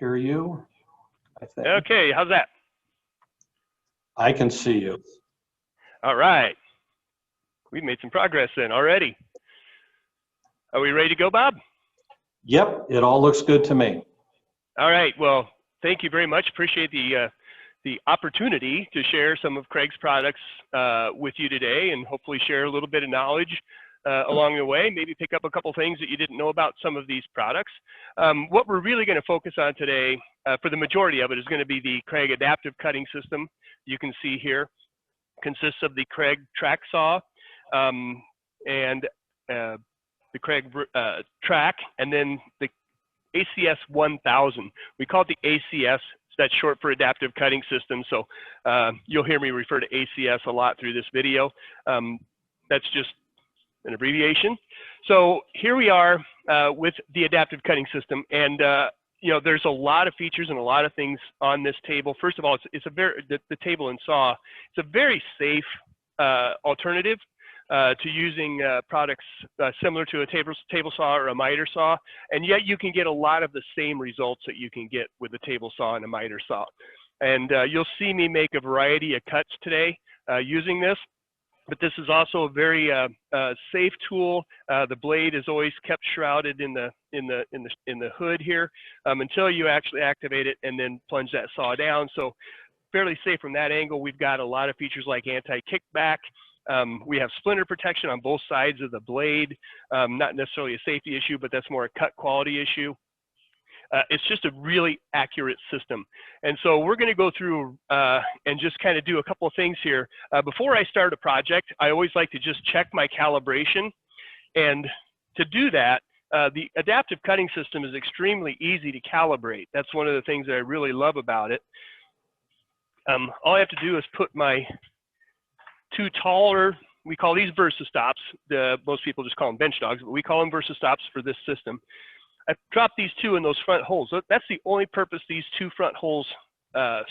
hear you, I think. Okay, how's that? I can see you. All right. We've made some progress then already. Are we ready to go, Bob? Yep, it all looks good to me. All right, well, thank you very much. Appreciate the opportunity to share some of Kreg's products with you today, and hopefully share a little bit of knowledge along the way, maybe pick up a couple things that you didn't know about some of these products. What we're really going to focus on today, for the majority of it, is going to be the Kreg adaptive cutting system. You can see here, consists of the Kreg track saw and the Kreg track, and then the ACS 1000. We call it the ACS. That's short for adaptive cutting system. So you'll hear me refer to ACS a lot through this video. That's just an abbreviation. So here we are with the adaptive cutting system, and you know, there's a lot of features and a lot of things on this table. First of all, it's a very the table and saw. It's a very safe alternative to using products similar to a table saw or a miter saw, and yet you can get a lot of the same results that you can get with a table saw and a miter saw. And you'll see me make a variety of cuts today using this, but this is also a very safe tool. The blade is always kept shrouded in the hood here until you actually activate it and then plunge that saw down. So fairly safe from that angle. We've got a lot of features like anti-kickback. We have splinter protection on both sides of the blade. Not necessarily a safety issue, but that's more a cut quality issue. It's just a really accurate system. And so we're going to go through and just kind of do a couple of things here. Before I start a project, I always like to just check my calibration. And to do that, the adaptive cutting system is extremely easy to calibrate. That's one of the things that I really love about it. All I have to do is put my two taller, we call these Versa stops. Most people just call them bench dogs, but we call them Versa stops for this system. I dropped these two in those front holes. So that's the only purpose these two front holes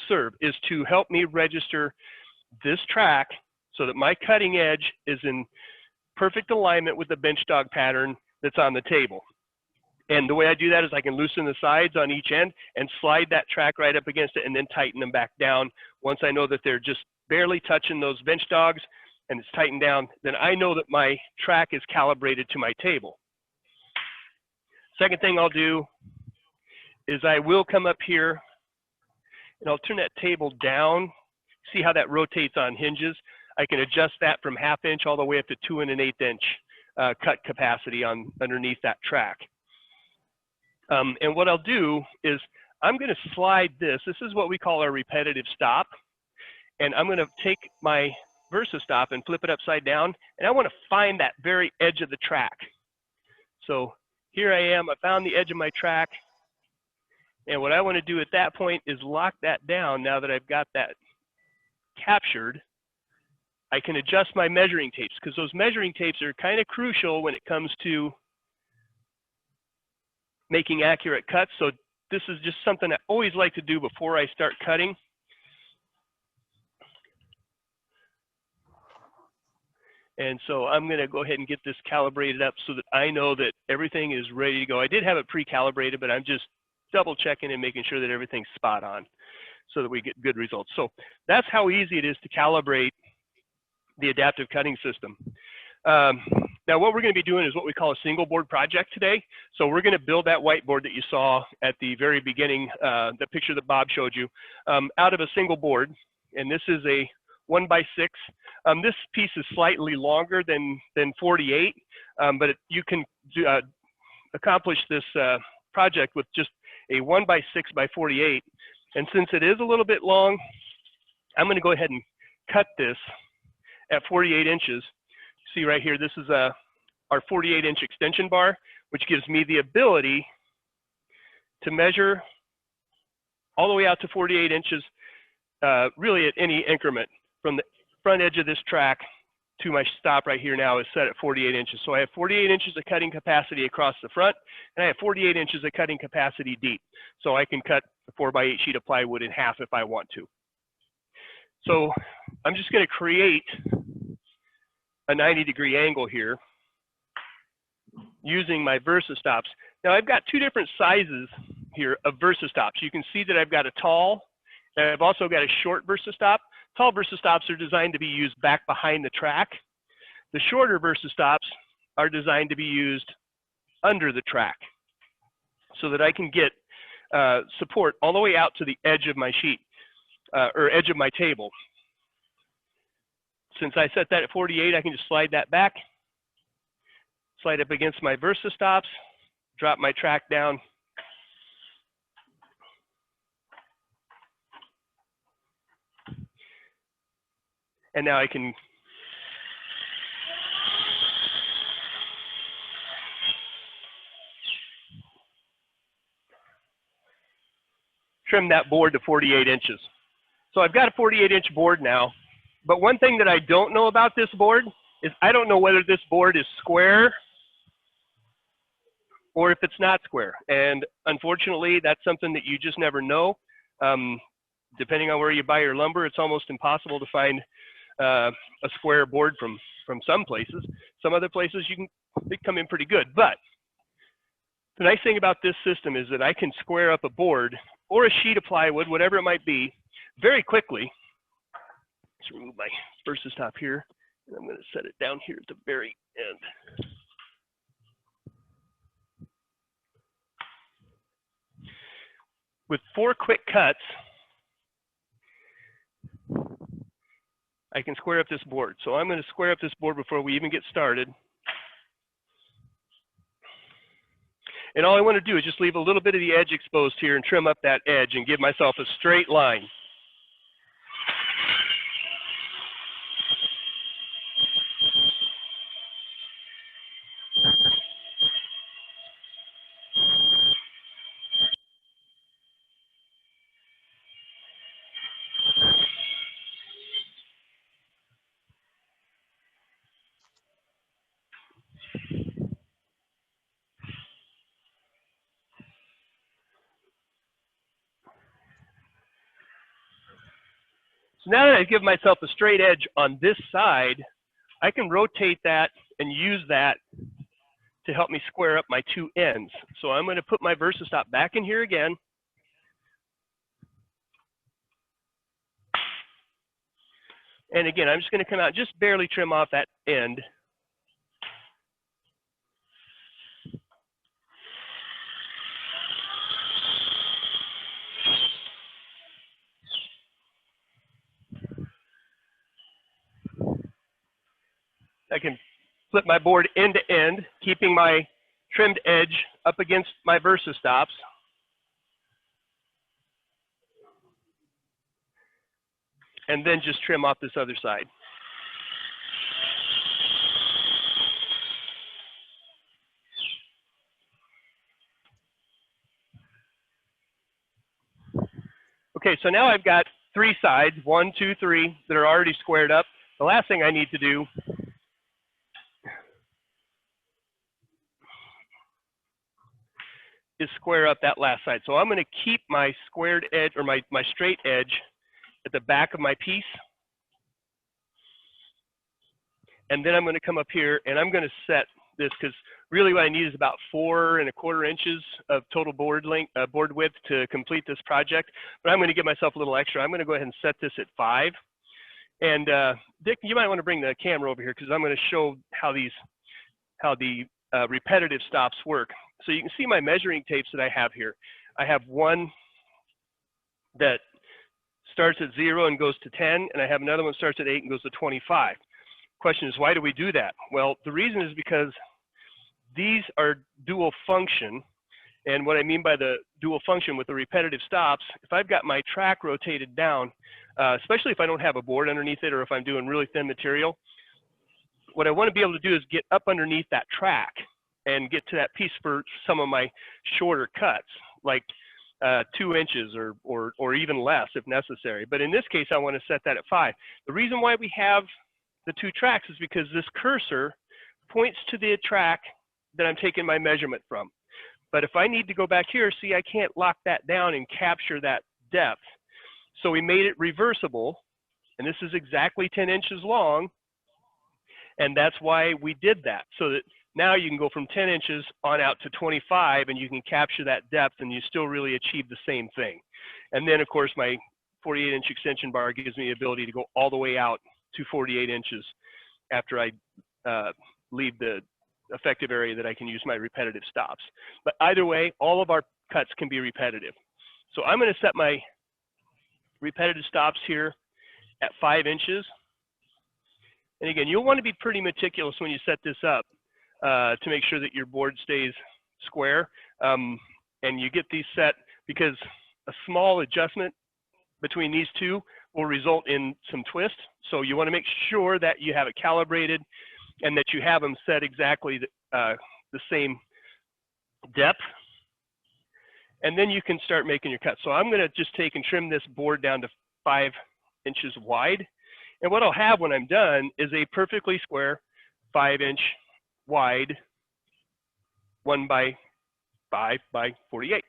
serve, is to help me register this track so that my cutting edge is in perfect alignment with the bench dog pattern that's on the table. And the way I do that is I can loosen the sides on each end and slide that track right up against it and then tighten them back down. Once I know that they're just barely touching those bench dogs and it's tightened down, then I know that my track is calibrated to my table. Second thing I'll do is I will come up here and I'll turn that table down. See how that rotates on hinges? I can adjust that from 1/2 inch all the way up to 2 1/8 inch cut capacity underneath that track. And what I'll do is I'm going to slide this. This is what we call our repetitive stop. And I'm going to take my Versa stop and flip it upside down. And I want to find that very edge of the track. So here I am. I found the edge of my track. And what I want to do at that point is lock that down. Now that I've got that captured, I can adjust my measuring tapes, because those measuring tapes are kind of crucial when it comes to making accurate cuts. So this is just something I always like to do before I start cutting. And so I'm going to go ahead and get this calibrated up so that I know that everything is ready to go. I did have it pre-calibrated, but I'm just double checking and making sure that everything's spot on so that we get good results. So that's how easy it is to calibrate the adaptive cutting system. Now what we're going to be doing is what we call a single board project today. So we're going to build that whiteboard that you saw at the very beginning, the picture that Bob showed you, out of a single board. And this is a 1x6. This piece is slightly longer than 48, but you can accomplish this project with just a 1x6x48. And since it is a little bit long, I'm going to go ahead and cut this at 48 inches. See right here, this is our 48-inch extension bar, which gives me the ability to measure all the way out to 48 inches, really at any increment. From the front edge of this track to my stop right here now is set at 48 inches. So I have 48 inches of cutting capacity across the front, and I have 48 inches of cutting capacity deep. So I can cut a 4x8 sheet of plywood in half if I want to. So I'm just going to create a 90-degree angle here using my Versa stops. Now I've got two different sizes here of VersaStops. You can see that I've got a tall, and I've also got a short VersaStop. Tall VersaStops are designed to be used back behind the track. The shorter VersaStops are designed to be used under the track so that I can get support all the way out to the edge of my sheet or edge of my table. Since I set that at 48, I can just slide that back, slide up against my VersaStops, drop my track down. And now I can trim that board to 48 inches. So I've got a 48-inch board now, but one thing that I don't know about this board is I don't know whether this board is square or if it's not square. And unfortunately, that's something that you just never know. Depending on where you buy your lumber, it's almost impossible to find a square board from some places. Some other places they come in pretty good. But the nice thing about this system is that I can square up a board or a sheet of plywood, whatever it might be, very quickly. Let's remove my VersaStop here, and I'm going to set it down here at the very end. With 4 quick cuts, I can square up this board. So I'm going to square up this board before we even get started. And all I want to do is just leave a little bit of the edge exposed here and trim up that edge and give myself a straight line. So now that I've given myself a straight edge on this side, I can rotate that and use that to help me square up my 2 ends. So I'm going to put my VersaStop back in here again. And again, I'm just going to come out, just barely trim off that end. I can flip my board end to end, keeping my trimmed edge up against my VersaStops. And then just trim off this other side. Okay, so now I've got 3 sides, 1, 2, 3, that are already squared up. The last thing I need to do is square up that last side. So I'm going to keep my squared edge, or my straight edge, at the back of my piece. And then I'm going to come up here and I'm going to set this, because really what I need is about 4 1/4 inches of total board length, board width to complete this project. But I'm going to give myself a little extra. I'm going to go ahead and set this at 5. And Dick, you might want to bring the camera over here, because I'm going to show how the repetitive stops work. So you can see my measuring tapes that I have here. I have one that starts at 0 and goes to 10, and I have another one that starts at 8 and goes to 25. Question is, why do we do that? Well, the reason is because these are dual function. And what I mean by the dual function with the repetitive stops, if I've got my track rotated down, especially if I don't have a board underneath it, or if I'm doing really thin material, what I want to be able to do is get up underneath that track and get to that piece for some of my shorter cuts, like 2 inches or even less if necessary. But in this case, I want to set that at 5. The reason why we have the 2 tracks is because this cursor points to the track that I'm taking my measurement from. But if I need to go back here, see, I can't lock that down and capture that depth. So we made it reversible, and this is exactly 10 inches long. And that's why we did that, so that Now you can go from 10 inches on out to 25, and you can capture that depth, and you still really achieve the same thing. And then, of course, my 48-inch extension bar gives me the ability to go all the way out to 48 inches after I leave the effective area that I can use my repetitive stops. But either way, all of our cuts can be repetitive. So I'm going to set my repetitive stops here at 5 inches. And again, you'll want to be pretty meticulous when you set this up to make sure that your board stays square. And you get these set because a small adjustment between these two will result in some twist. So you want to make sure that you have it calibrated and that you have them set exactly the same depth. And then you can start making your cuts. So I'm going to just take and trim this board down to 5 inches wide. And what I'll have when I'm done is a perfectly square 5-inch wide 1 by 5 by 48.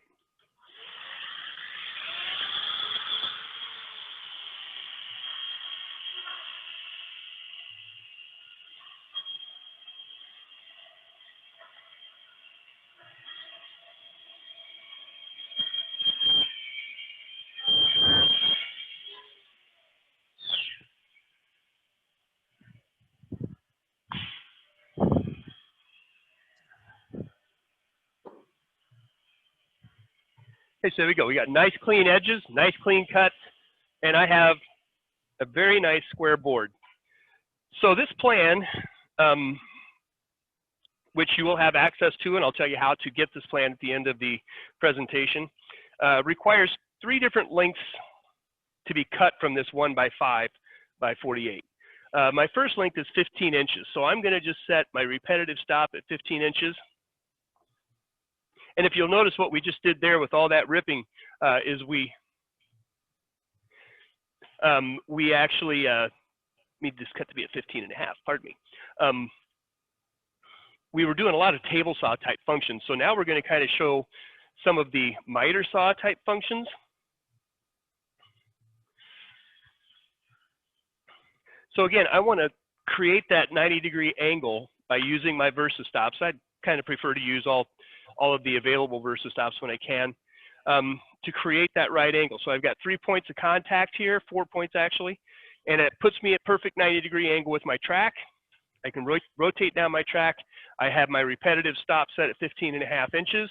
Okay, so there we go. We got nice clean edges, nice clean cuts, and I have a very nice square board. So this plan, which you will have access to, and I'll tell you how to get this plan at the end of the presentation, requires 3 different lengths to be cut from this 1 by 5 by 48. My first length is 15 inches, so I'm going to just set my repetitive stop at 15 inches. And if you'll notice what we just did there with all that ripping is we actually need this cut to be at 15 and a half, pardon me. We were doing a lot of table saw type functions. So now we're going to kind of show some of the miter saw type functions. So again, I want to create that 90-degree angle by using my Versa stops. I'd kind of prefer to use all of the available Versa stops when I can to create that right angle. So I've got 3 points of contact here, 4 points actually, and it puts me at perfect 90-degree angle with my track. I can rotate down my track. I have my repetitive stop set at 15 and a half inches.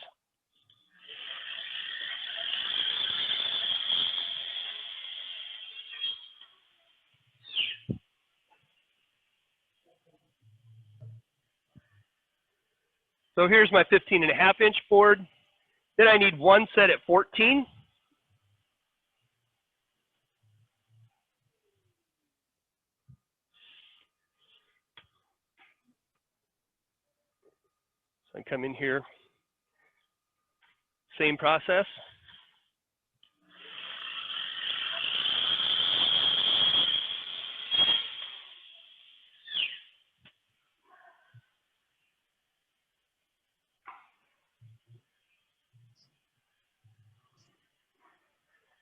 So here's my 15 and a half inch board. Then I need one set at 14. So I come in here, same process.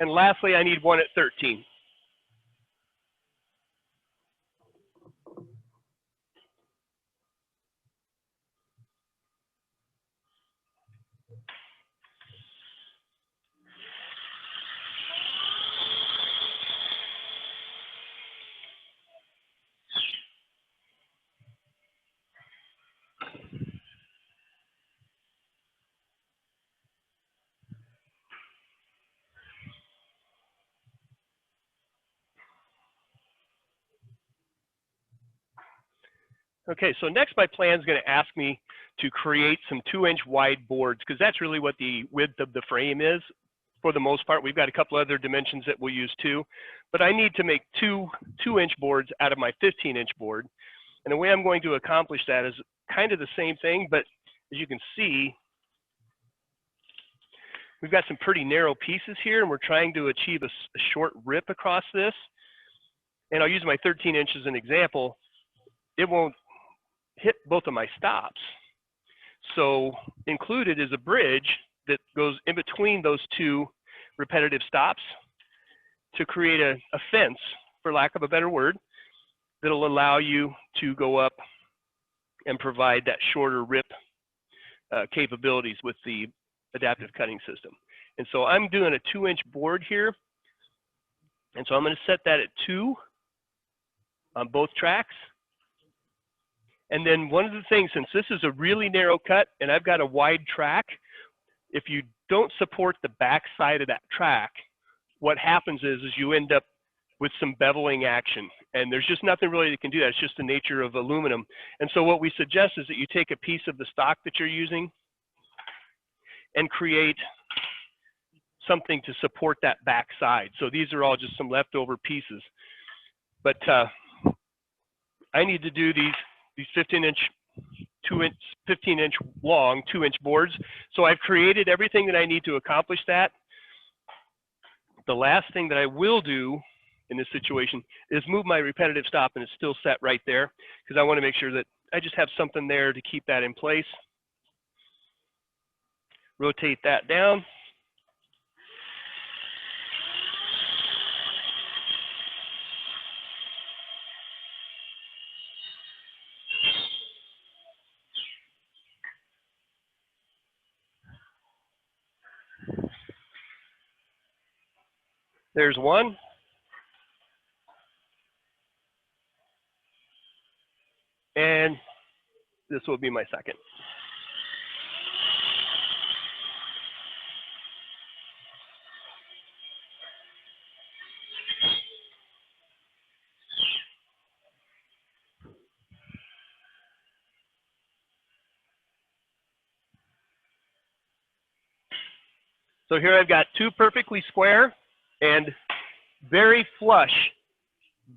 And lastly, I need one at 13. Okay, so next my plan is going to ask me to create some 2-inch wide boards because that's really what the width of the frame is for the most part. We've got a couple other dimensions that we'll use too, but I need to make two 2-inch boards out of my 15-inch board. And the way I'm going to accomplish that is kind of the same thing, but as you can see, we've got some pretty narrow pieces here and we're trying to achieve a short rip across this. And I'll use my 13 inch as an example. It won't hit both of my stops. So included is a bridge that goes in between those two repetitive stops to create a fence, for lack of a better word, that'll allow you to go up and provide that shorter rip capabilities with the adaptive cutting system. And so I'm doing a 2-inch board here. And so I'm going to set that at 2 on both tracks. And then one of the things, since this is a really narrow cut and I've got a wide track, if you don't support the back side of that track, what happens is you end up with some beveling action. And there's just nothing really that can do that. It's just the nature of aluminum. And so what we suggest is that you take a piece of the stock that you're using and create something to support that back side. So these are all just some leftover pieces. But I need to do these 15-inch long 2-inch boards. So I've created everything that I need to accomplish that. The last thing that I will do in this situation is move my repetitive stop, and it's still set right there because I want to make sure that I just have something there to keep that in place. Rotate that down. There's one. And this will be my second. So here I've got 2 perfectly square and very flush,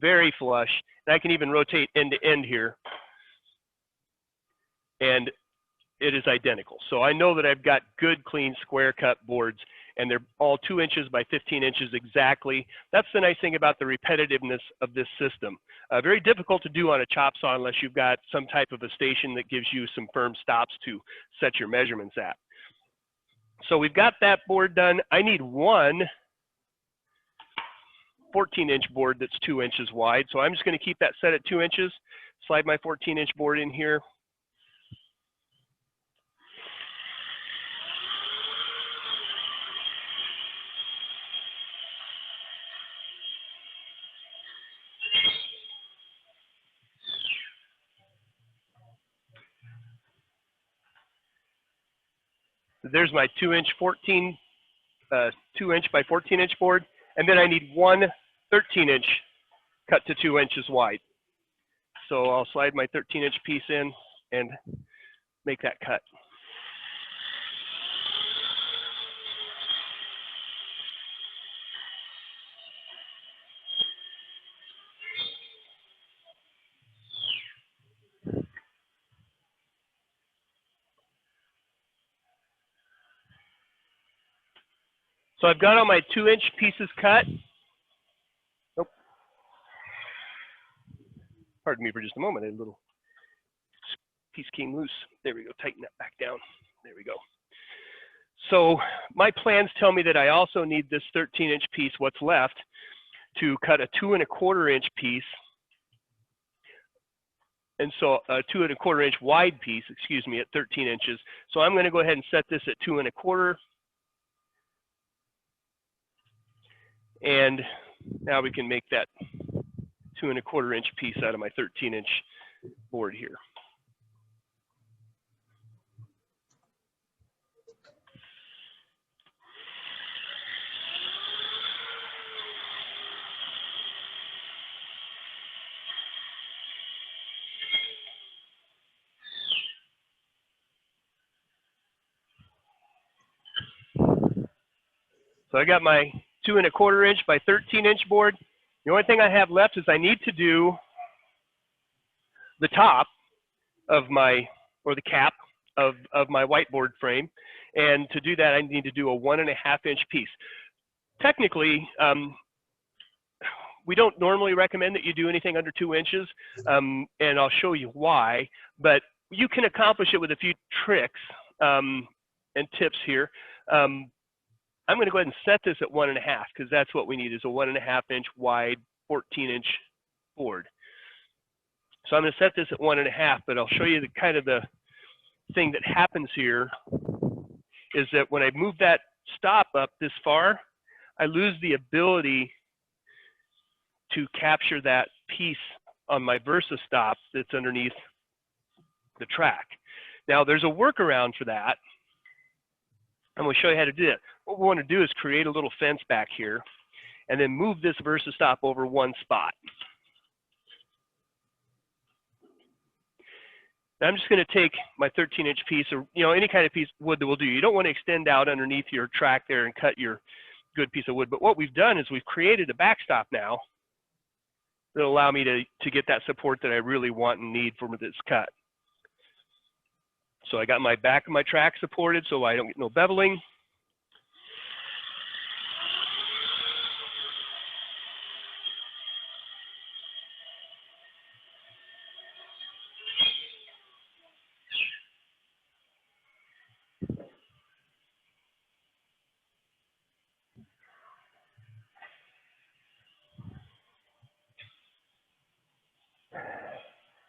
very flush. And I can even rotate end to end here. And it is identical. So I know that I've got good, clean, square cut boards, and they're all 2 inches by 15 inches exactly. That's the nice thing about the repetitiveness of this system. Very difficult to do on a chop saw unless you've got some type of a station that gives you some firm stops to set your measurements at. So we've got that board done. I need one 14-inch board that's 2 inches wide. So I'm just going to keep that set at 2 inches, slide my 14-inch board in here. There's my 2-inch by 14-inch board, and then I need one 13-inch cut to 2 inches wide. So I'll slide my 13-inch piece in and make that cut. So I've got all my 2-inch pieces cut. Oh. Pardon me for just a moment, a little piece came loose. There we go, tighten that back down. There we go. So my plans tell me that I also need this 13-inch piece, what's left, to cut a 2 1/4 inch piece. And so a 2 1/4 inch wide piece, excuse me, at 13 inches. So I'm going to go ahead and set this at 2 1/4. And now we can make that 2 1/4 inch piece out of my 13-inch board here. So I got my 2 1/4 inch by 13-inch board. The only thing I have left is I need to do the top of my, or the cap of my whiteboard frame. And to do that, I need to do a 1 1/2 inch piece. Technically, we don't normally recommend that you do anything under 2 inches, and I'll show you why, but you can accomplish it with a few tricks and tips here. I'm going to go ahead and set this at 1 1/2 because that's what we need, is a 1 1/2 inch wide 14-inch board. So I'm going to set this at 1.5, but I'll show you the kind of the thing that happens here is that when I move that stop up this far, I lose the ability to capture that piece on my Versa stop that's underneath the track. Now there's a workaround for that. I'm going to show you how to do it. What we want to do is create a little fence back here and then move this Versa stop over one spot. Now I'm just going to take my 13-inch piece, or any kind of piece of wood that will do. You don't want to extend out underneath your track there and cut your good piece of wood. But what we've done is we've created a backstop now that'll allow me to get that support that I really want and need for this cut. So I got my back of my track supported so I don't get no beveling.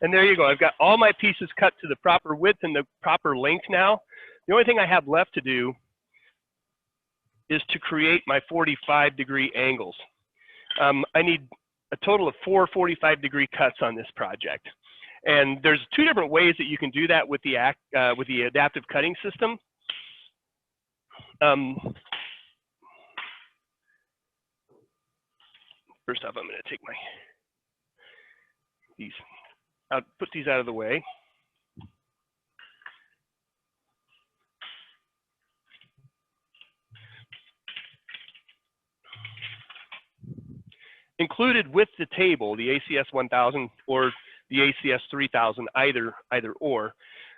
And there you go. I've got all my pieces cut to the proper width and the proper length now. The only thing I have left to do is to create my 45-degree angles. I need a total of 4 45-degree cuts on this project. And there's 2 different ways that you can do that with the adaptive cutting system. First off, I'm going to take I'll put these out of the way. Included with the table, the ACS 1000 or the ACS 3000, either or.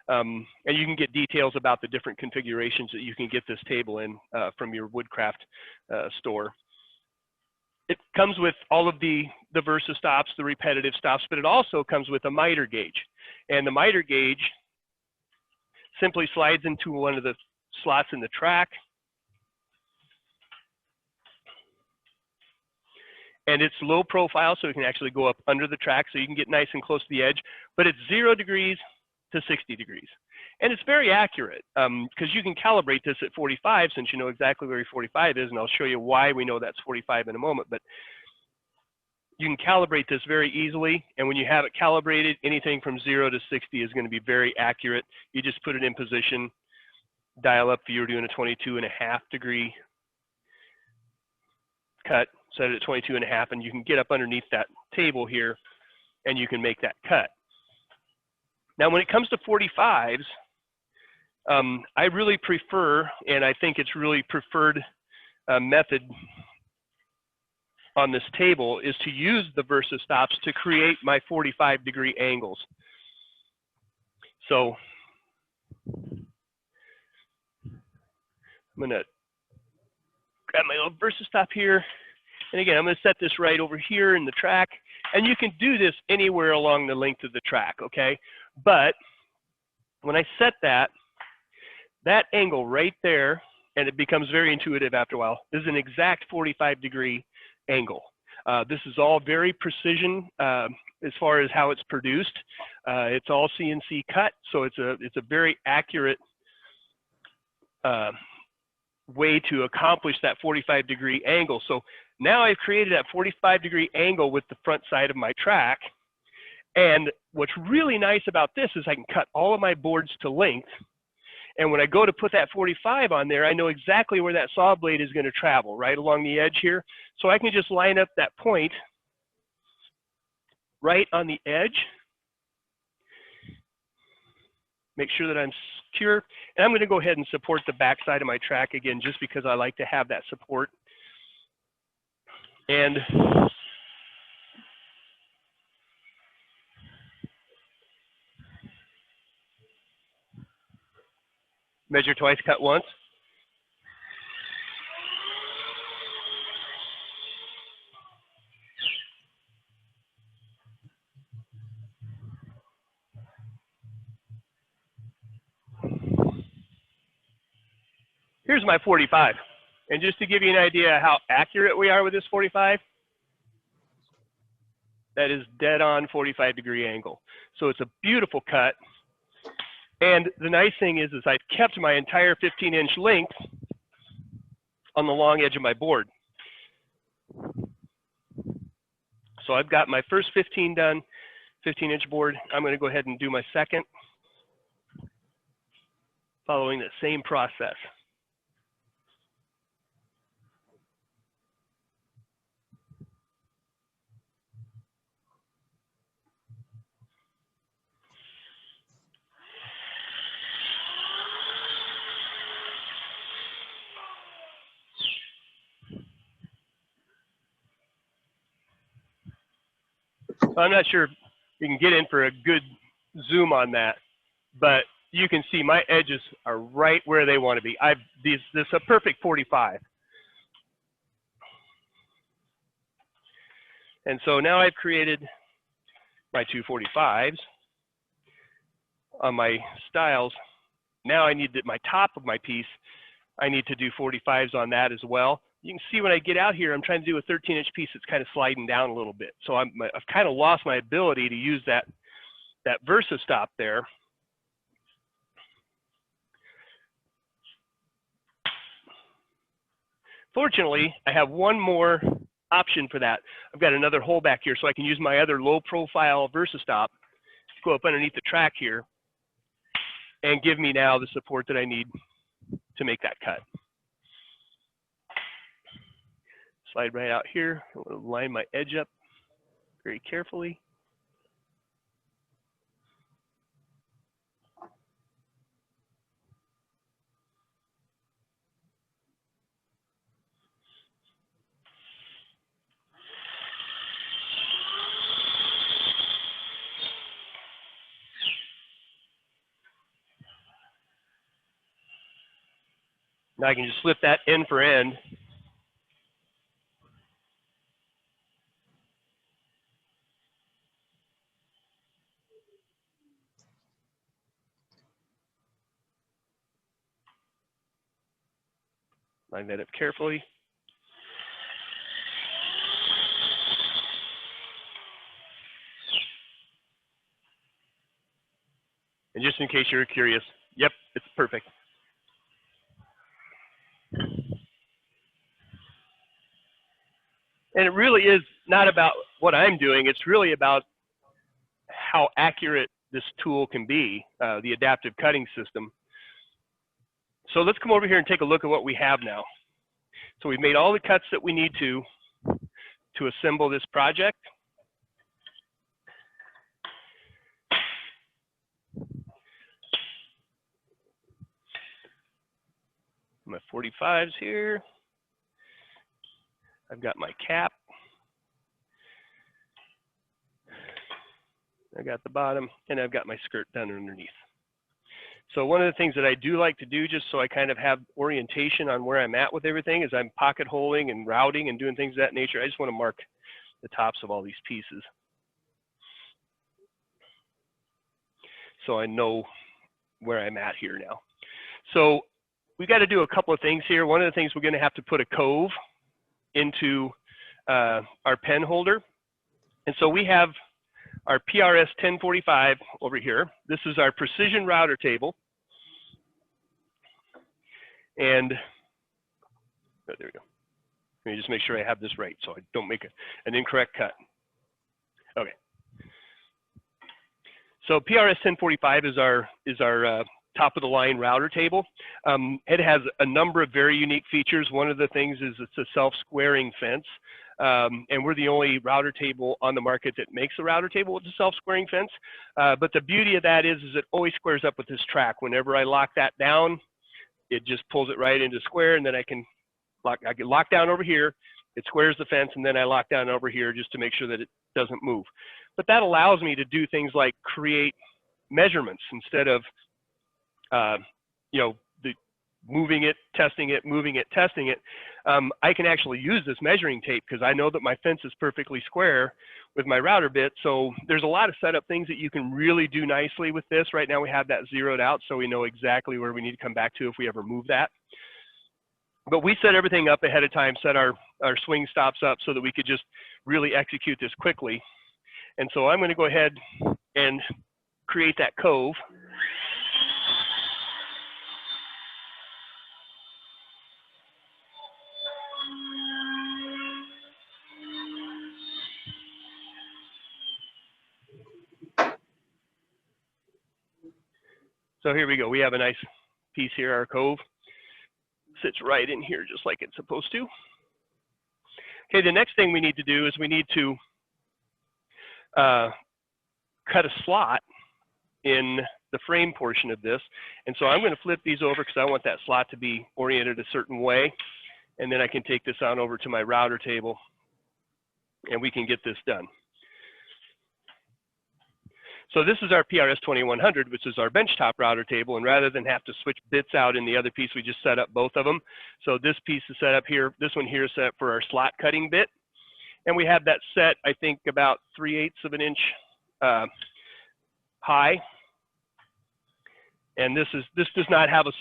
And you can get details about the different configurations that you can get this table in from your Woodcraft store. It comes with all of the Versa stops, the repetitive stops, but it also comes with a miter gauge. And the miter gauge simply slides into one of the slots in the track. And it's low profile, so it can actually go up under the track, so you can get nice and close to the edge. But it's 0 degrees to 60 degrees. And it's very accurate, because you can calibrate this at 45, since you know exactly where your 45 is, and I'll show you why we know that's 45 in a moment. But you can calibrate this very easily, and when you have it calibrated, anything from 0 to 60 is going to be very accurate. You just put it in position, dial up if you're doing a 22.5 degree cut, set it at 22.5, and you can get up underneath that table here, and you can make that cut. Now, when it comes to 45s, I really prefer, and I think it's really preferred method on this table, is to use the Versa stops to create my 45-degree angles. So I'm going to grab my little Versa stop here. And again, I'm going to set this right over here in the track. And you can do this anywhere along the length of the track, okay? But when I set that angle right there, and it becomes very intuitive after a while, is an exact 45-degree angle. This is all very precision as far as how it's produced. It's all CNC cut, so it's a very accurate way to accomplish that 45-degree angle. So now I've created that 45-degree angle with the front side of my track. And what's really nice about this is I can cut all of my boards to length. And when I go to put that 45 on there, I know exactly where that saw blade is going to travel, right along the edge here. So I can just line up that point right on the edge. Make sure that I'm secure. And I'm going to go ahead and support the back side of my track again, just because I like to have that support. And measure twice, cut once. Here's my 45. And just to give you an idea how accurate we are with this 45, That is dead on 45-degree angle. So it's a beautiful cut. And the nice thing is I've kept my entire 15-inch length on the long edge of my board. So I've got my first 15 done, 15-inch board. I'm going to go ahead and do my second, following the same process. I'm not sure if you can get in for a good zoom on that, but you can see my edges are right where they want to be. This is a perfect 45. And so now I've created my two 45s on my styles. Now I need my top of my piece, I need to do 45s on that as well. You can see when I get out here, I'm trying to do a 13-inch piece that's kind of sliding down a little bit. So I've kind of lost my ability to use that Versa stop there. Fortunately, I have one more option for that. I've got another hole back here, so I can use my other low profile Versa stop, go up underneath the track here, and give me now the support that I need to make that cut. Slide right out here. I'm going to line my edge up very carefully. Now I can just flip that end for end. Line that up carefully. And just in case you're curious, yep, it's perfect. And it really is not about what I'm doing, it's really about how accurate this tool can be, the adaptive cutting system. So let's come over here and take a look at what we have now. So we've made all the cuts that we need to assemble this project. My 45s here. I've got my cap. I got the bottom, and I've got my skirt down underneath. So one of the things that I do like to do, just so I kind of have orientation on where I'm at with everything, is I'm pocket holing and routing and doing things of that nature. I just want to mark the tops of all these pieces, so I know where I'm at here now. So we got to do a couple of things here. One of the things, we're going to have to put a cove into our pen holder. And so we have our PRS 1045 over here. This is our precision router table. And oh, there we go. Let me just make sure I have this right so I don't make an incorrect cut. Okay. So PRS 1045 is our top of the line router table. It has a number of very unique features. One of the things is it's a self-squaring fence. And we're the only router table on the market that makes a router table with a self-squaring fence. But the beauty of that is it always squares up with this track. Whenever I lock that down, it just pulls it right into square, and then I can lock down over here, it squares the fence, and then I lock down over here just to make sure that it doesn't move. But that allows me to do things like create measurements instead of you know, moving it, testing it, moving it, testing it. I can actually use this measuring tape because I know that my fence is perfectly square with my router bit. So there's a lot of setup things that you can really do nicely with this. Right now we have that zeroed out, so we know exactly where we need to come back to if we ever move that. But we set everything up ahead of time, set our swing stops up so that we could just really execute this quickly. And so I'm going to go ahead and create that cove. So here we go. We have a nice piece here. Our cove sits right in here just like it's supposed to. Okay, the next thing we need to do is we need to cut a slot in the frame portion of this. And so I'm going to flip these over because I want that slot to be oriented a certain way. And then I can take this on over to my router table and we can get this done. So this is our PRS 2100, which is our benchtop router table. And rather than have to switch bits out in the other piece, we just set up both of them. So this piece is set up here. This one here is set up for our slot cutting bit. And we have that set, I think, about 3/8 of an inch high. And this does not have a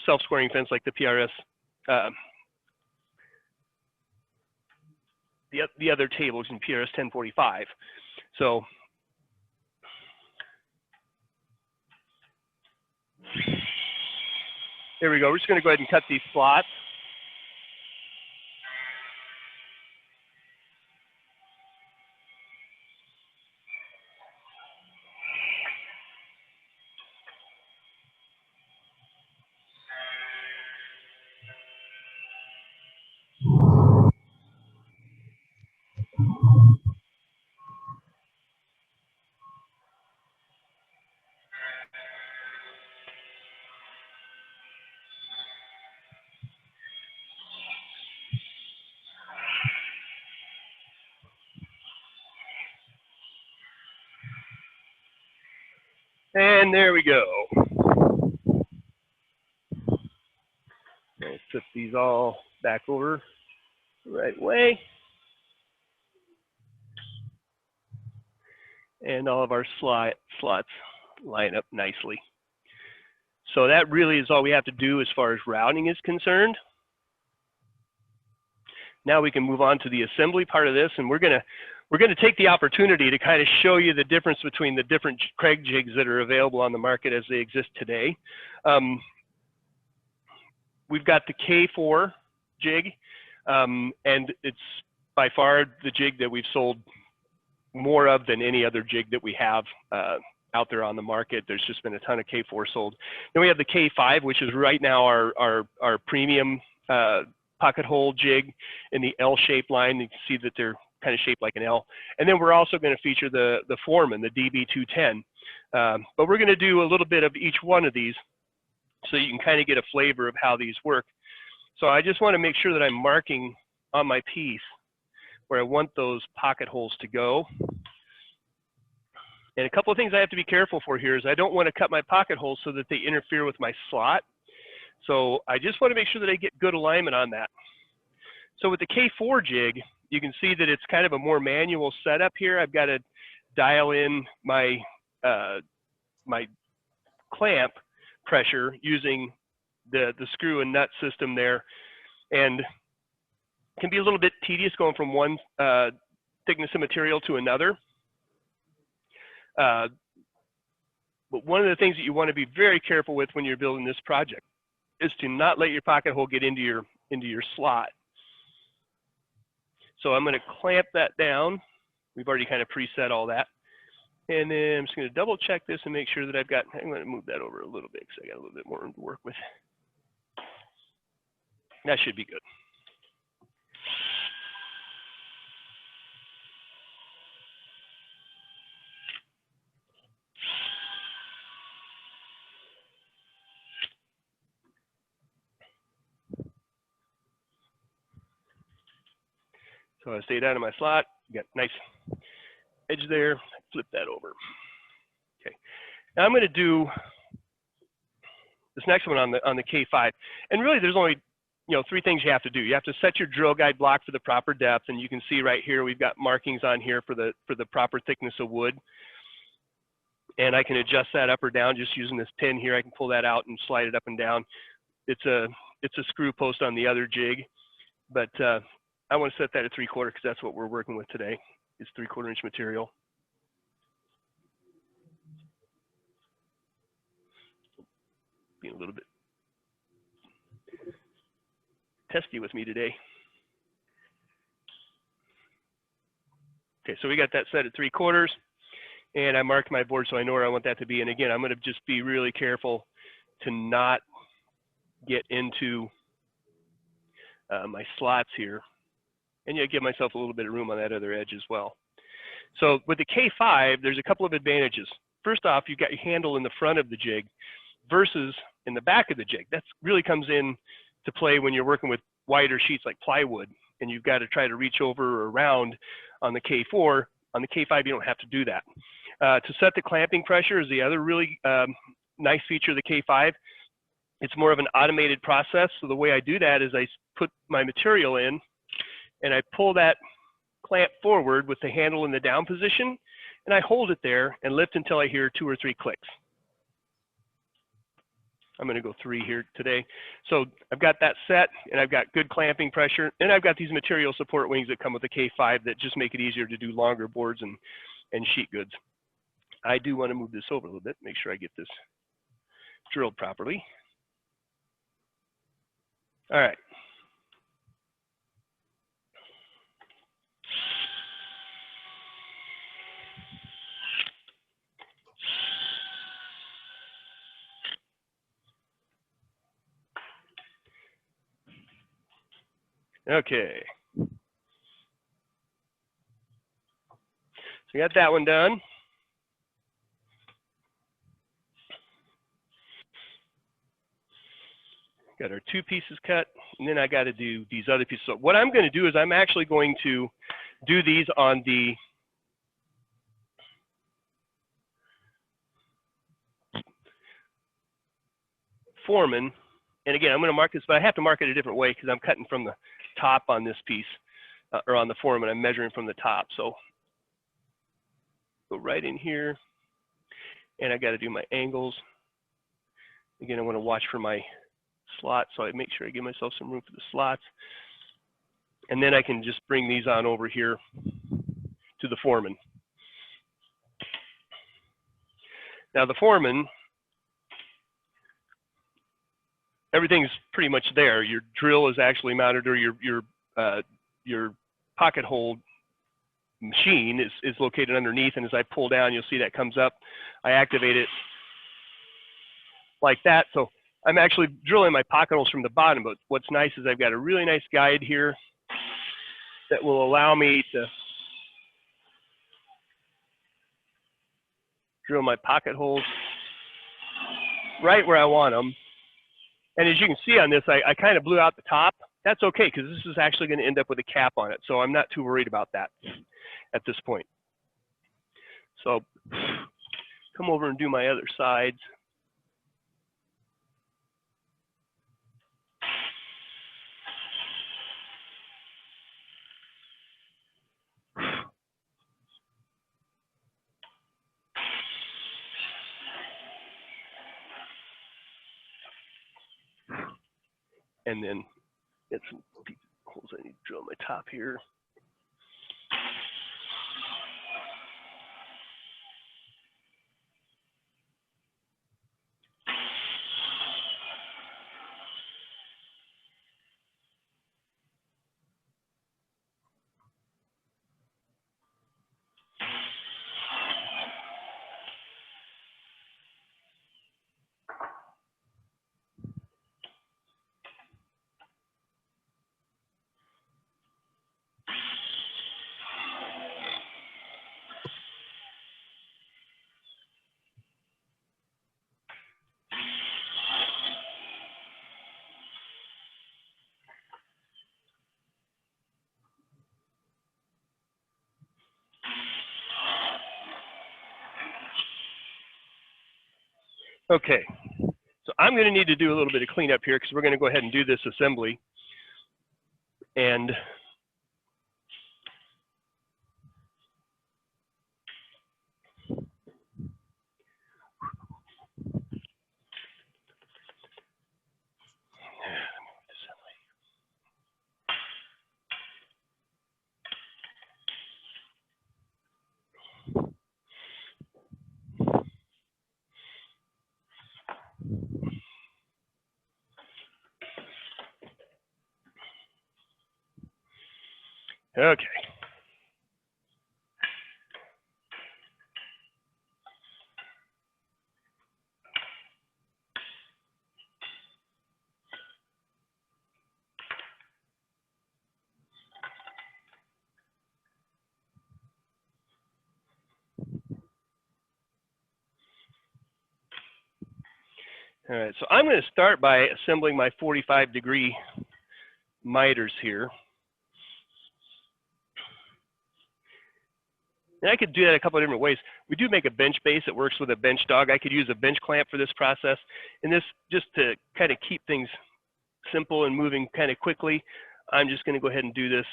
self-squaring fence like the PRS, the other tables in PRS 1045. So there we go. We're just going to go ahead and cut these slots. And there we go. Let's flip these all back over the right way. And all of our slots line up nicely. So that really is all we have to do as far as routing is concerned. Now we can move on to the assembly part of this, and we're gonna take the opportunity to kind of show you the difference between the different Kreg jigs that are available on the market as they exist today. We've got the K4 jig, and it's by far the jig that we've sold more of than any other jig that we have out there on the market. There's just been a ton of K4 sold. Then we have the K5, which is right now our premium pocket hole jig in the L-shaped line. You can see that they're kind of shaped like an L. And then we're also going to feature the Foreman, the DB210. But we're going to do a little bit of each one of these so you can kind of get a flavor of how these work. So I just want to make sure that I'm marking on my piece where I want those pocket holes to go. And a couple of things I have to be careful for here is I don't want to cut my pocket holes so that they interfere with my slot. So I just want to make sure that I get good alignment on that. So with the K4 jig, you can see that it's kind of a more manual setup here. I've got to dial in my, my clamp pressure using the screw and nut system there. And it can be a little bit tedious going from one thickness of material to another. But one of the things that you want to be very careful with when you're building this project is to not let your pocket hole get into your slot. So I'm going to clamp that down. We've already kind of preset all that. And then I'm just going to double check this and make sure that I'm going to move that over a little bit because I got a little bit more room to work with. That should be good. So I stay down in my slot, got nice edge there, flip that over. Okay, now I'm going to do this next one on the K5. And really there's only, three things you have to do. You have to set your drill guide block for the proper depth, and you can see right here we've got markings on here for the proper thickness of wood. And I can adjust that up or down just using this pin here. I can pull that out and slide it up and down. It's a screw post on the other jig, but I want to set that at 3/4 because that's what we're working with today, is 3/4 inch material. being a little bit testy with me today. Okay, so we got that set at 3/4, and I marked my board so I know where I want that to be. And again, I'm going to just be really careful to not get into my slots here, and yet give myself a little bit of room on that other edge as well. So with the K5, there's a couple of advantages. First off, you've got your handle in the front of the jig versus in the back of the jig. That really comes in to play when you're working with wider sheets like plywood, and you've got to try to reach over or around on the K4. On the K5, you don't have to do that. To set the clamping pressure is the other really nice feature of the K5. It's more of an automated process. So the way I do that is I put my material in and I pull that clamp forward with the handle in the down position, and I hold it there and lift until I hear 2 or 3 clicks. I'm going to go 3 here today. So I've got that set, and I've got good clamping pressure, and I've got these material support wings that come with the K5 that just make it easier to do longer boards and sheet goods. I do want to move this over a little bit, make sure I get this drilled properly. All right. Okay. So we got that one done. Got our 2 pieces cut, and then I got to do these other pieces. So what I'm going to do is I'm actually going to do these on the Foreman. And again, I'm going to mark this, but I have to mark it a different way because I'm cutting from the top on this piece, or on the Foreman. I'm measuring from the top. So go right in here, and I got to do my angles. Again, I want to watch for my slots, so I make sure I give myself some room for the slots. And then I can just bring these on over here to the Foreman. Now the Foreman, everything's pretty much there. Your drill is actually mounted, or your pocket hole machine is located underneath, and as I pull down, you'll see that comes up. I activate it like that. So I'm actually drilling my pocket holes from the bottom, but what's nice is I've got a really nice guide here that will allow me to drill my pocket holes right where I want them. And as you can see on this, I kind of blew out the top. That's okay, because this is actually going to end up with a cap on it, so I'm not too worried about that at this point. So come over and do my other sides. And then get some holes I need to drill my top here. Okay, so I'm going to need to do a little bit of cleanup here because we're going to go ahead and do this assembly. And Okay. All right, so I'm going to start by assembling my 45-degree miters here. And I could do that a couple of different ways. We do make a bench base that works with a bench dog. I could use a bench clamp for this process. And this, just to kind of keep things simple and moving kind of quickly, I'm just going to go ahead and do this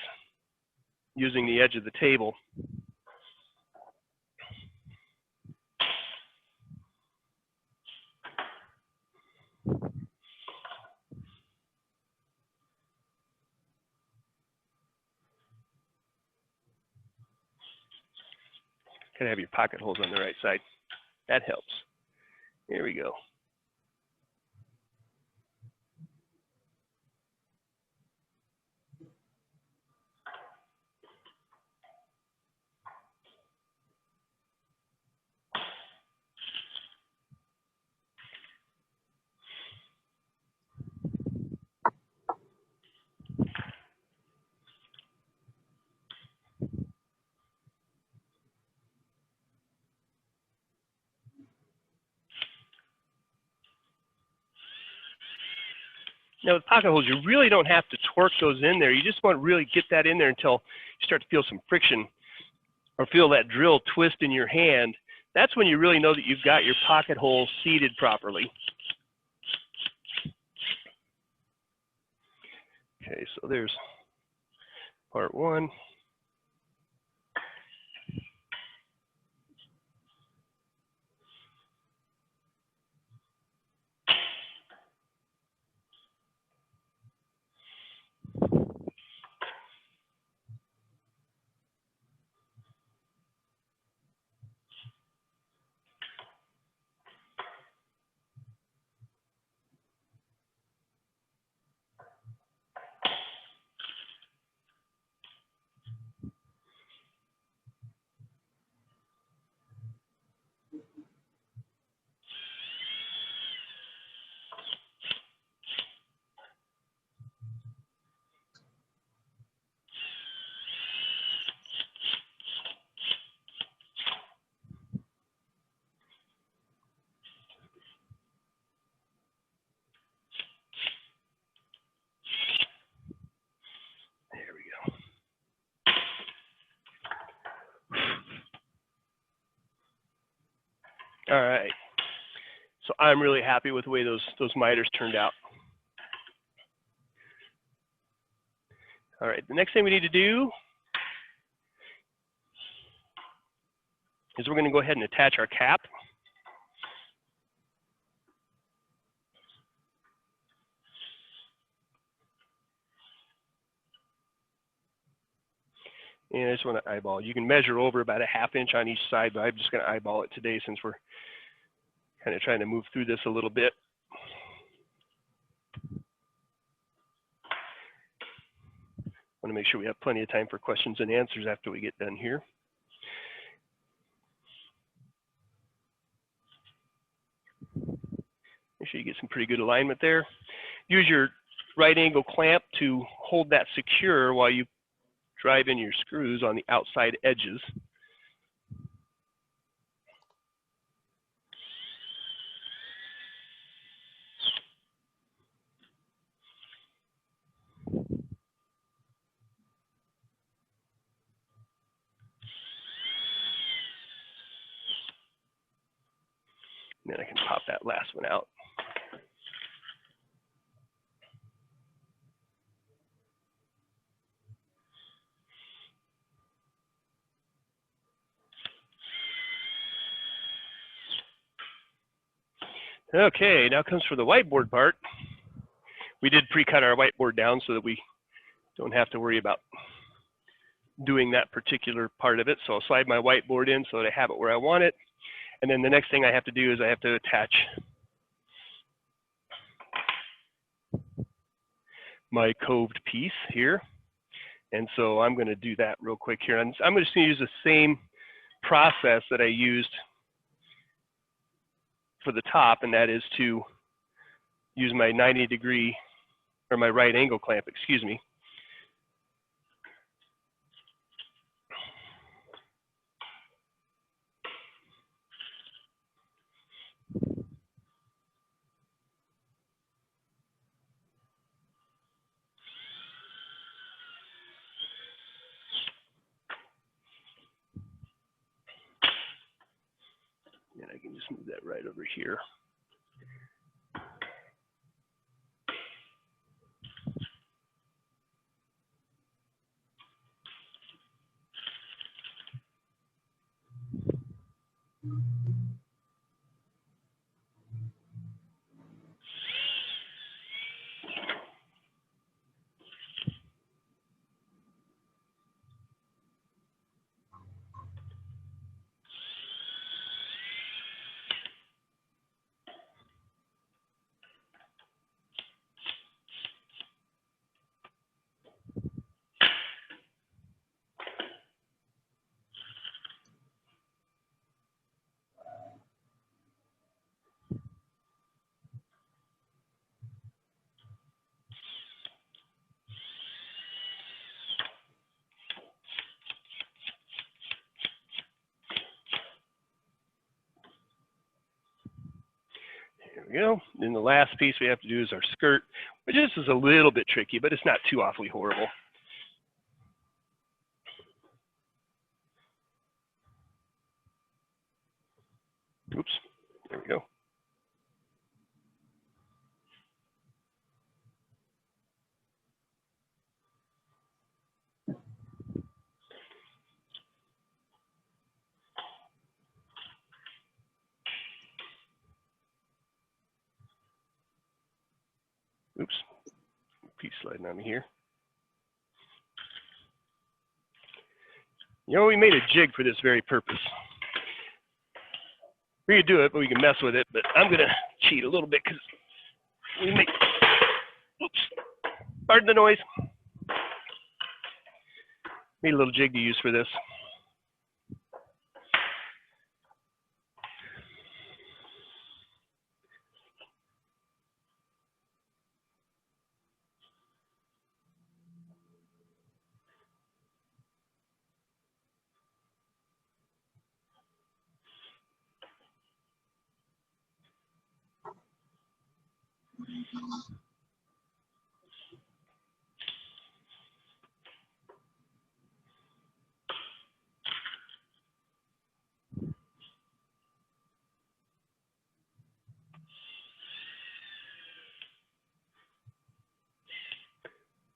using the edge of the table. Kind of have your pocket holes on the right side. That helps. Here we go. Now with pocket holes, you really don't have to torque those in there. You just want to really get that in there until you start to feel some friction or feel that drill twist in your hand. That's when you really know that you've got your pocket hole seated properly. Okay, so there's part one. All right, so I'm really happy with the way those miters turned out. All right, the next thing we need to do is we're going to go ahead and attach our cap. And I just want to eyeball. You can measure over about a ½ inch on each side, but I'm just going to eyeball it today since we're kind of trying to move through this a little bit. Want to make sure we have plenty of time for questions and answers after we get done here. Make sure you get some pretty good alignment there. Use your right angle clamp to hold that secure while you drive in your screws on the outside edges. And then I can pop that last one out. Okay, now comes for the whiteboard part. We did pre-cut our whiteboard down so that we don't have to worry about doing that particular part of it. So I'll slide my whiteboard in so that I have it where I want it. And then the next thing I have to do is I have to attach my coved piece here. And so I'm going to do that real quick here. I'm just going to use the same process that I used for the top, and that is to use my 90-degree, or my right angle clamp, excuse me. And I can just move that right over here. There we go. Then the last piece we have to do is our skirt, which this is a little bit tricky, but it's not too awfully horrible. Oops, there we go. Oops, piece sliding on me here. You know, we made a jig for this very purpose. We could do it, but we can mess with it. But I'm gonna cheat a little bit because we make, oops, pardon the noise. Made a little jig to use for this.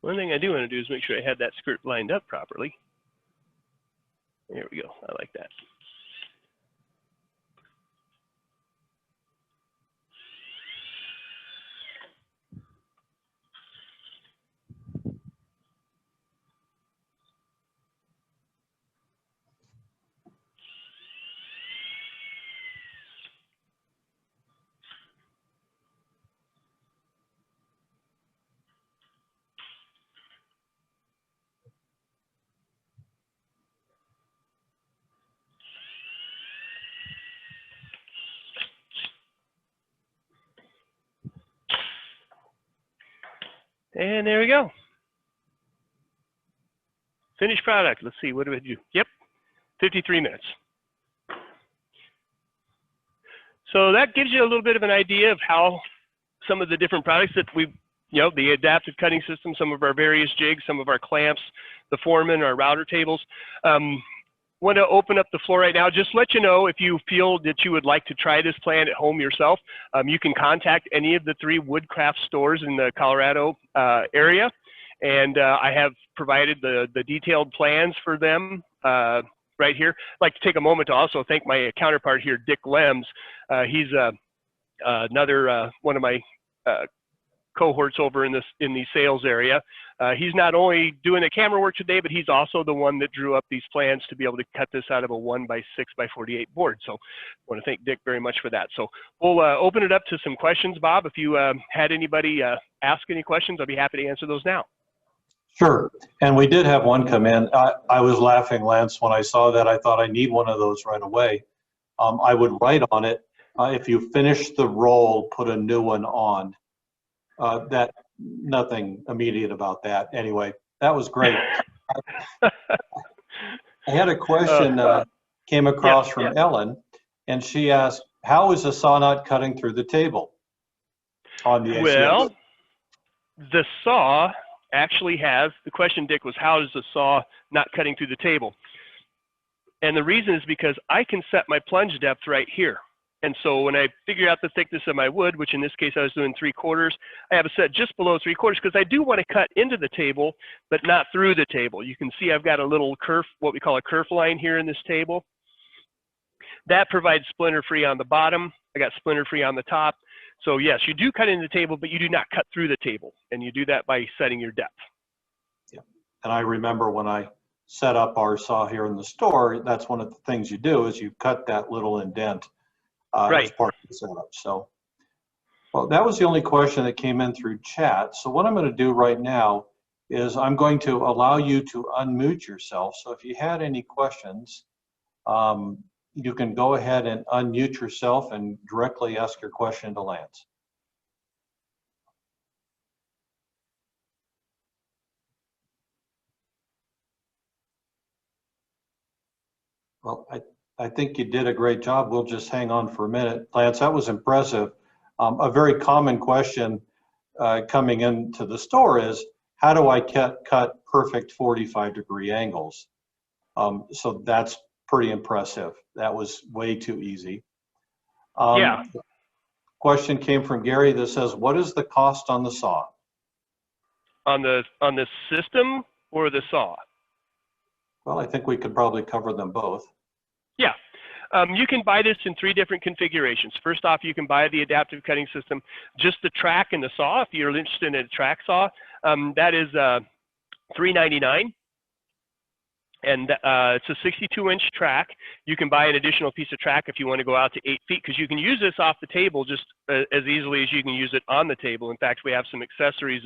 One thing I do want to do is make sure I have that skirt lined up properly. There we go. I like that. And there we go. Finished product. Let's see, what do we do? Yep, 53 minutes. So that gives you a little bit of an idea of how some of the different products that we, the adaptive cutting system, some of our various jigs, some of our clamps, the Foreman, our router tables. Want to open up the floor right now. Just let you know if you feel that you would like to try this plan at home yourself. You can contact any of the 3 Woodcraft stores in the Colorado area, and I have provided the detailed plans for them right here. I'd like to take a moment to also thank my counterpart here, Dick Lems. He's another one of my cohorts over in the sales area. He's not only doing the camera work today, but he's also the one that drew up these plans to be able to cut this out of a 1x6x48 board. So I want to thank Dick very much for that. So we'll open it up to some questions. Bob, if you had anybody ask any questions, I'll be happy to answer those now. Sure. And we did have one come in. I was laughing, Lance, when I saw that. I thought I need one of those right away. I would write on it, if you finish the roll, put a new one on. That, nothing immediate about that. Anyway, that was great. I had a question came across from Ellen, and she asked, how is the saw not cutting through the table on the ACS? Well, the saw actually has, the question, Dick, was how is the saw not cutting through the table? And the reason is because I can set my plunge depth right here. And so when I figure out the thickness of my wood, which in this case I was doing 3/4, I have it set just below 3/4 because I do want to cut into the table, but not through the table. You can see I've got a little kerf, what we call a kerf line here in this table. That provides splinter free on the bottom. I got splinter free on the top. So yes, you do cut into the table, but you do not cut through the table. And you do that by setting your depth. Yeah. And I remember when I set up our saw here in the store, that's one of the things you do is you cut that little indent as part of the setup. So, well, that was the only question that came in through chat. So what I'm going to do right now is I'm going to allow you to unmute yourself. So if you had any questions, you can go ahead and unmute yourself and directly ask your question to Lance. Well, I think you did a great job. We'll just hang on for a minute. Lance, that was impressive. A very common question coming into the store is, how do I cut perfect 45-degree angles? So that's pretty impressive. That was way too easy. Yeah. Question came from Gary that says, what is the cost on the saw? On the system or the saw? Well, I think we could probably cover them both. Yeah. You can buy this in 3 different configurations. First off, you can buy the adaptive cutting system, just the track and the saw. If you're interested in a track saw, that is $399. And it's a 62-inch track. You can buy an additional piece of track if you want to go out to 8 feet, because you can use this off the table just as easily as you can use it on the table. In fact, we have some accessories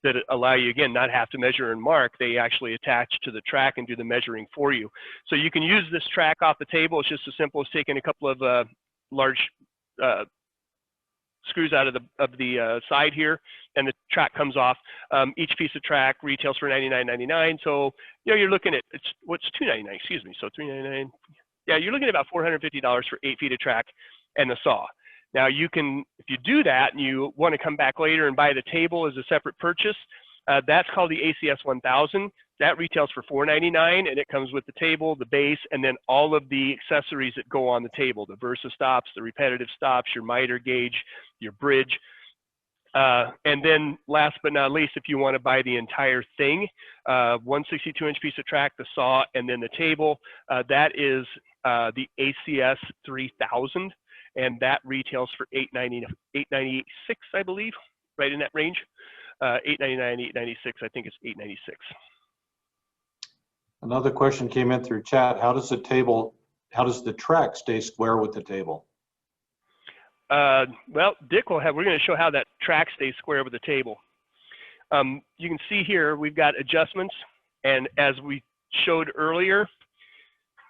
that allow you, again, not have to measure and mark. They actually attach to the track and do the measuring for you. So you can use this track off the table. It's just as simple as taking a couple of large screws out of the side here, and the track comes off. Each piece of track retails for $99.99. So you're looking at what's $299? Excuse me. So $399. Yeah, you're looking at about $450 for 8 feet of track and the saw. Now you can, if you do that and you want to come back later and buy the table as a separate purchase, that's called the ACS 1000. That retails for $499, and it comes with the table, the base, and then all of the accessories that go on the table, the Versa stops, the repetitive stops, your miter gauge, your bridge. And then last but not least, if you want to buy the entire thing, one 62-inch piece of track, the saw, and then the table, that is the ACS 3000, and that retails for $896, I believe, right in that range. $899, $896, I think it's $896. Another question came in through chat. How does the track stay square with the table? Well, Dick we're going to show how that track stays square with the table. You can see here we've got adjustments, and as we showed earlier,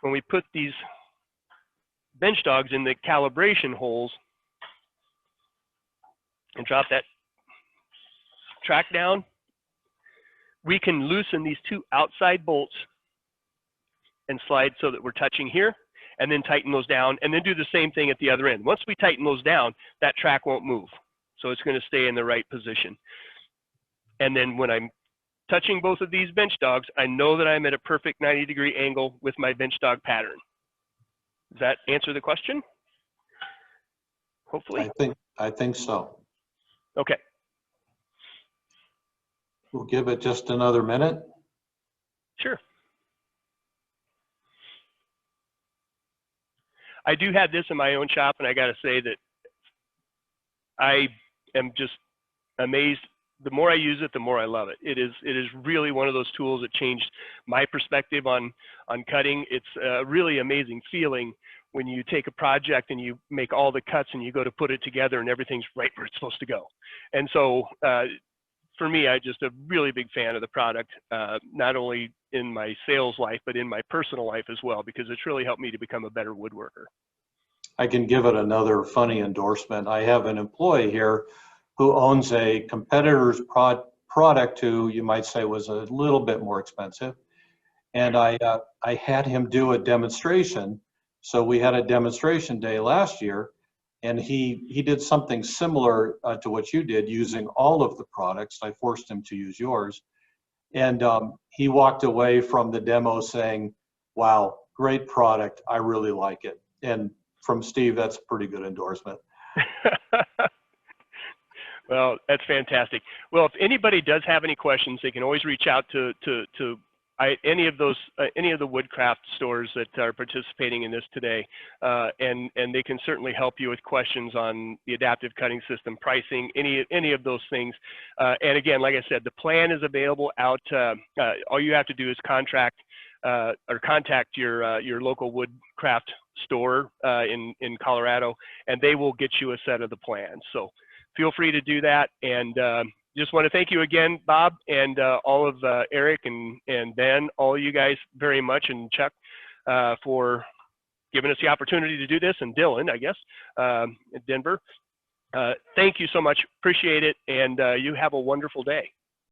when we put these bench dogs in the calibration holes and drop that track down, we can loosen these 2 outside bolts and slide so that we're touching here, and then tighten those down, and then do the same thing at the other end. Once we tighten those down, that track won't move. So it's going to stay in the right position. And then when I'm touching both of these bench dogs, I know that I'm at a perfect 90-degree angle with my bench dog pattern. Does that answer the question? Hopefully. I think so. Okay. We'll give it just another minute. Sure. I do have this in my own shop, and I got to say that I am just amazed. The more I use it, the more I love it. It is really one of those tools that changed my perspective on cutting. It's a really amazing feeling when you take a project and you make all the cuts and you go to put it together and everything's right where it's supposed to go. And so for me, I'm just a really big fan of the product, not only in my sales life, but in my personal life as well, because it's really helped me to become a better woodworker. I can give it another funny endorsement. I have an employee here who owns a competitor's product who you might say was a little bit more expensive. And I had him do a demonstration. So we had a demonstration day last year, and he did something similar to what you did, using all of the products. I forced him to use yours. And he walked away from the demo saying, wow, great product. I really like it. And from Steve, that's a pretty good endorsement. Well, that's fantastic. Well, if anybody does have any questions, they can always reach out to any of the Woodcraft stores that are participating in this today, and they can certainly help you with questions on the adaptive cutting system, pricing, any of those things. And again, like I said, the plan is available out. All you have to do is contact your local Woodcraft store in Colorado, and they will get you a set of the plans. So feel free to do that. And just want to thank you again, Bob, and all of Eric and Ben, all of you guys very much, and Chuck for giving us the opportunity to do this, and Dylan, I guess, in Denver. Thank you so much. Appreciate it. And you have a wonderful day.